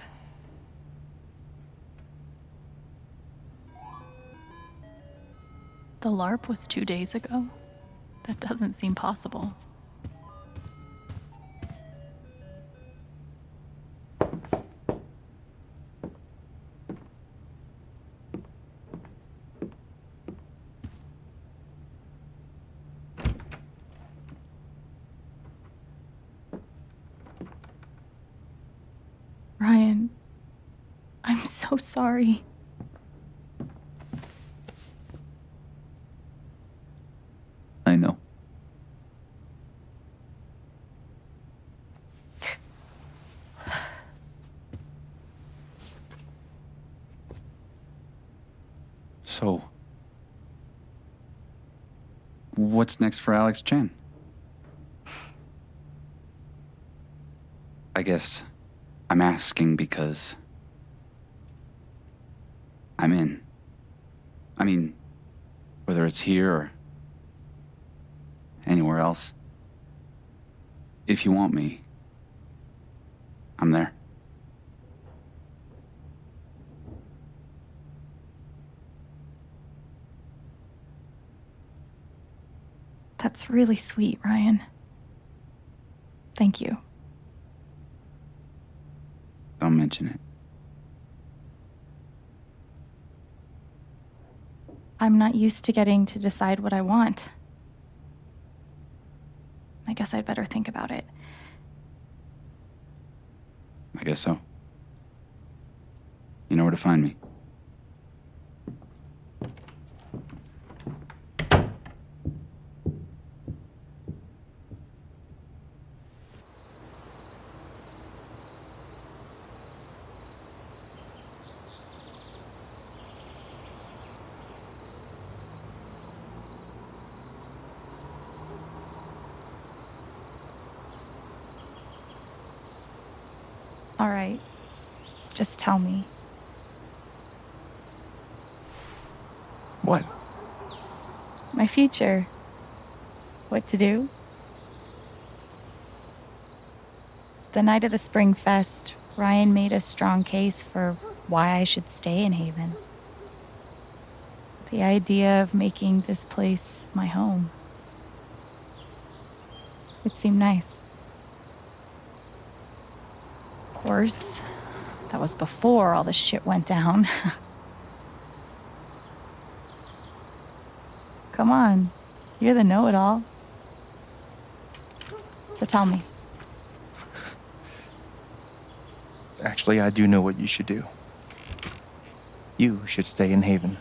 The LARP was 2 days ago? That doesn't seem possible. Ryan, I'm so sorry. I know. So, what's next for Alex Chen? I guess I'm asking because I'm in. I mean, whether it's here or anywhere else, if you want me, I'm there. That's really sweet, Ryan. Thank you. Don't mention it. I'm not used to getting to decide what I want. I guess I'd better think about it. I guess so. You know where to find me. All right. Just tell me. What? My future. What to do? The night of the Spring Fest, Ryan made a strong case for why I should stay in Haven. The idea of making this place my home. It seemed nice. Of course, that was before all the shit went down. Come on, you're the know-it-all. So tell me. Actually, I do know what you should do. You should stay in Haven.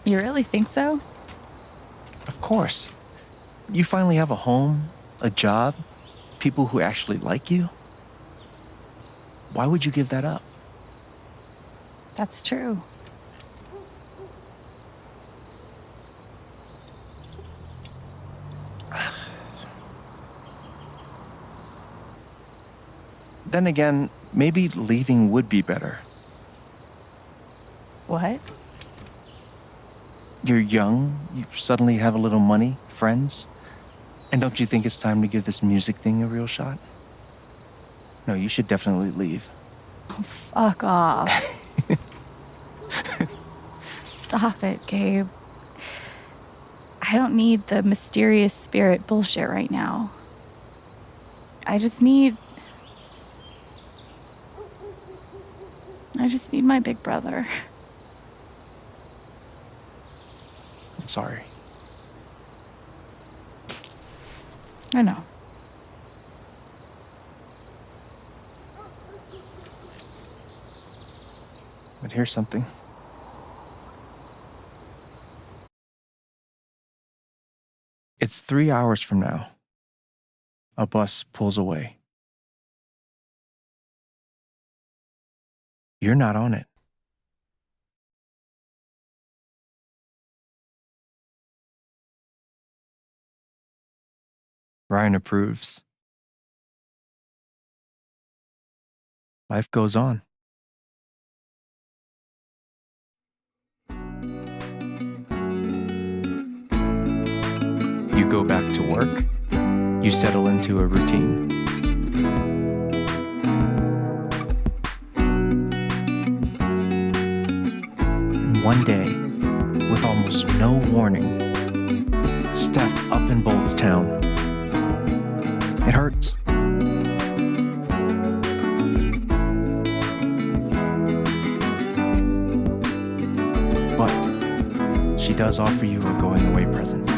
You really think so? Of course. You finally have a home, a job, people who actually like you. Why would you give that up? That's true. Then again, maybe leaving would be better. What? You're young, you suddenly have a little money, friends. And don't you think it's time to give this music thing a real shot? No, you should definitely leave. Oh, fuck off. Stop it, Gabe. I don't need the mysterious spirit bullshit right now. I just need my big brother. I'm sorry. I know. But here's something. It's 3 hours from now. A bus pulls away. You're not on it. Ryan approves. Life goes on. You go back to work. You settle into a routine. And one day, with almost no warning, Steph up and bolts town. It hurts. But she does offer you a going away present.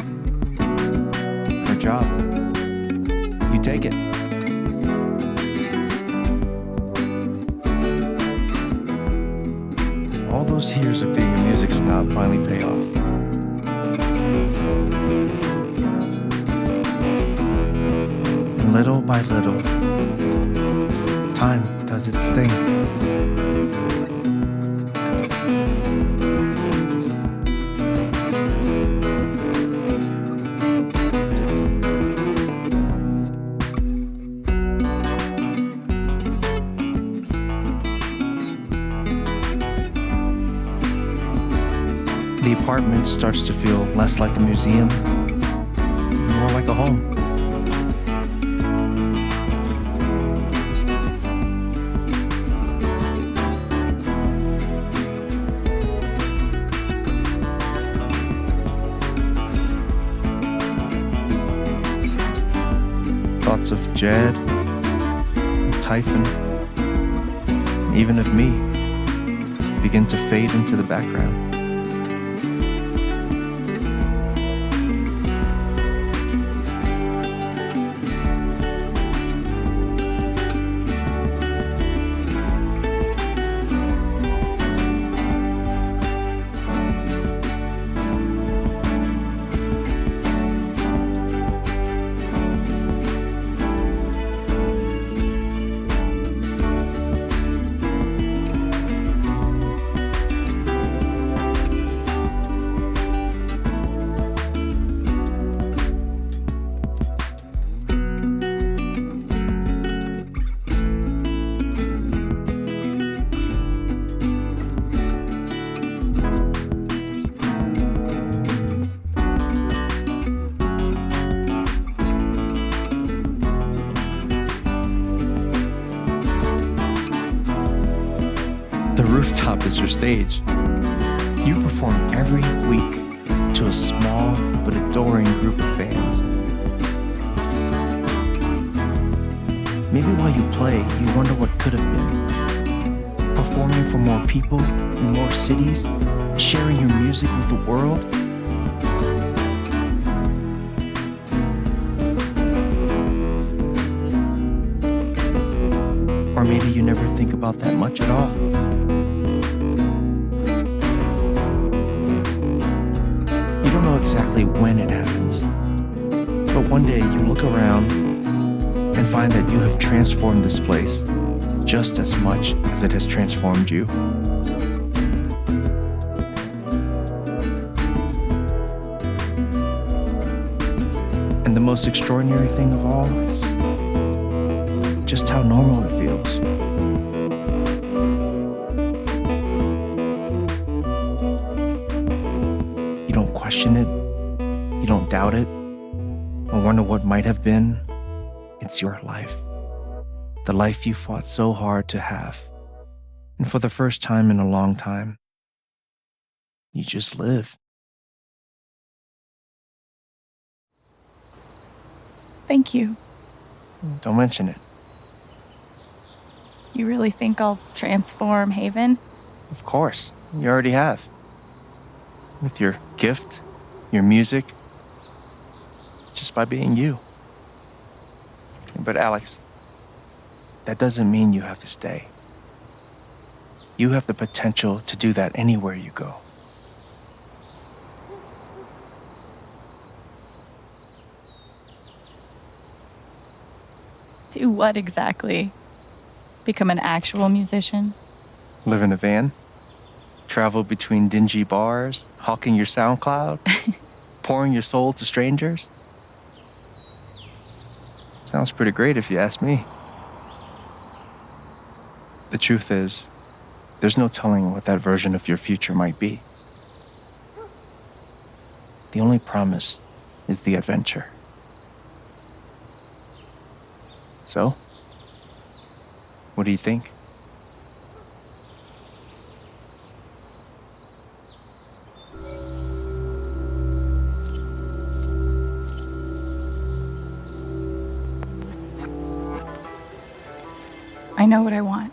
Her job. You take it. All those years of being a music snob finally pay off. And little by little, time does its thing. The apartment starts to feel less like a museum, more like a home. Thoughts of Jed, and Typhon, and even of me begin to fade into the background. The rooftop is your stage. You perform every week to a small but adoring group of fans. Maybe while you play, you wonder what could have been. Performing for more people in more cities, sharing your music with the world. Or maybe you never think about that much at all. You don't know exactly when it happens, but one day you look around and find that you have transformed this place just as much as it has transformed you. And the most extraordinary thing of all is just how normal it feels. You don't question it, you don't doubt it, or wonder what might have been. It's your life. The life you fought so hard to have. And for the first time in a long time, you just live. Thank you. Don't mention it. You really think I'll transform Haven? Of course, you already have. With your gift your music, just by being you. But Alex, that doesn't mean you have to stay. You have the potential to do that anywhere you go. Do what exactly? Become an actual musician? Live in a van? Travel between dingy bars, hawking your SoundCloud, pouring your soul to strangers? Sounds pretty great if you ask me. The truth is, there's no telling what that version of your future might be. The only promise is the adventure. So, what do you think? I know what I want.